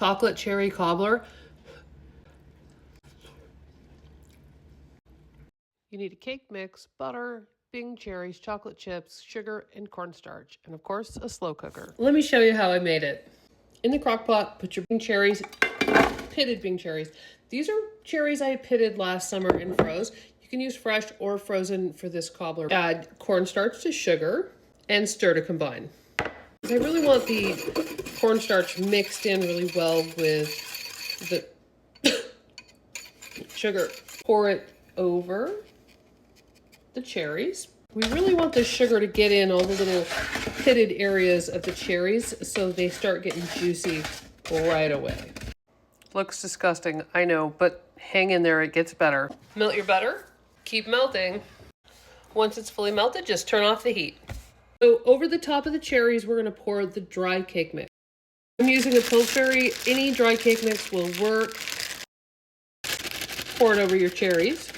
chocolate cherry cobbler. You need a cake mix, butter, Bing cherries, chocolate chips, sugar, and cornstarch, and of course, a slow cooker. Let me show you how I made it. In the crock pot, put your Bing cherries, pitted Bing cherries. These are cherries I pitted last summer and froze. You can use fresh or frozen for this cobbler. Add cornstarch to sugar and stir to combine. I really want the cornstarch mixed in really well with the sugar. Pour it over the cherries. We really want the sugar to get in all the little pitted areas of the cherries so they start getting juicy right away. Looks disgusting, I know, but hang in there, it gets better. Melt your butter, keep melting. Once it's fully melted, just turn off the heat. So over the top of the cherries, we're gonna pour the dry cake mix. I'm using a Pillsbury, any dry cake mix will work. Pour it over your cherries.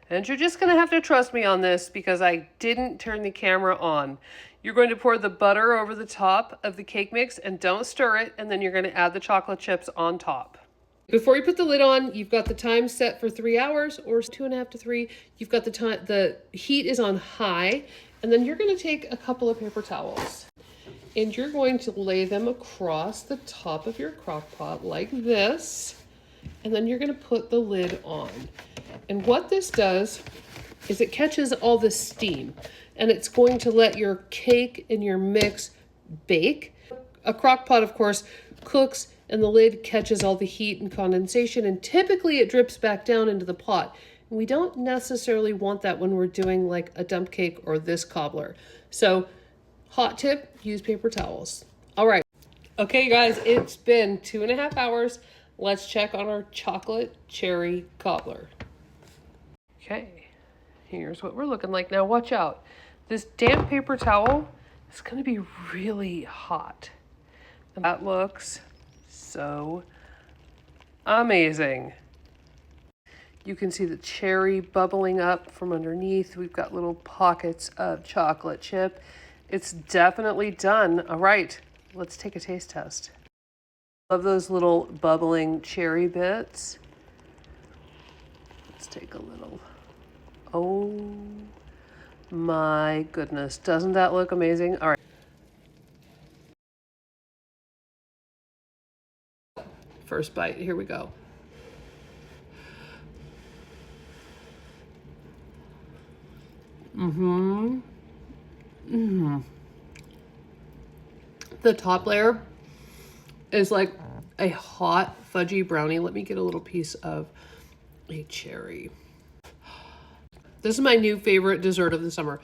And you're just gonna have to trust me on this because I didn't turn the camera on. You're going to pour the butter over the top of the cake mix and don't stir it, and then you're gonna add the chocolate chips on top. Before you put the lid on, you've got the time set for 3 hours or 2.5 to 3. You've got the heat is on high, and then you're gonna take a couple of paper towels and you're going to lay them across the top of your crock pot like this. And then you're gonna put the lid on. And what this does is it catches all the steam and it's going to let your cake and your mix bake. A crock pot, of course, cooks and the lid catches all the heat and condensation, and typically it drips back down into the pot. And we don't necessarily want that when we're doing like a dump cake or this cobbler. So hot tip, use paper towels. All right. Okay, you guys, it's been 2.5 hours. Let's check on our chocolate cherry cobbler. Okay, here's what we're looking like. Now watch out. This damp paper towel is gonna be really hot. And that looks so amazing. You can see the cherry bubbling up from underneath. We've got little pockets of chocolate chip. It's definitely done. All right, let's take a taste test. Love those little bubbling cherry bits. Let's take a little. Oh my goodness. Doesn't that look amazing? All right. First bite. Here we go. The top layer is like a hot fudgy brownie. Let me get a little piece of a cherry. This is my new favorite dessert of the summer.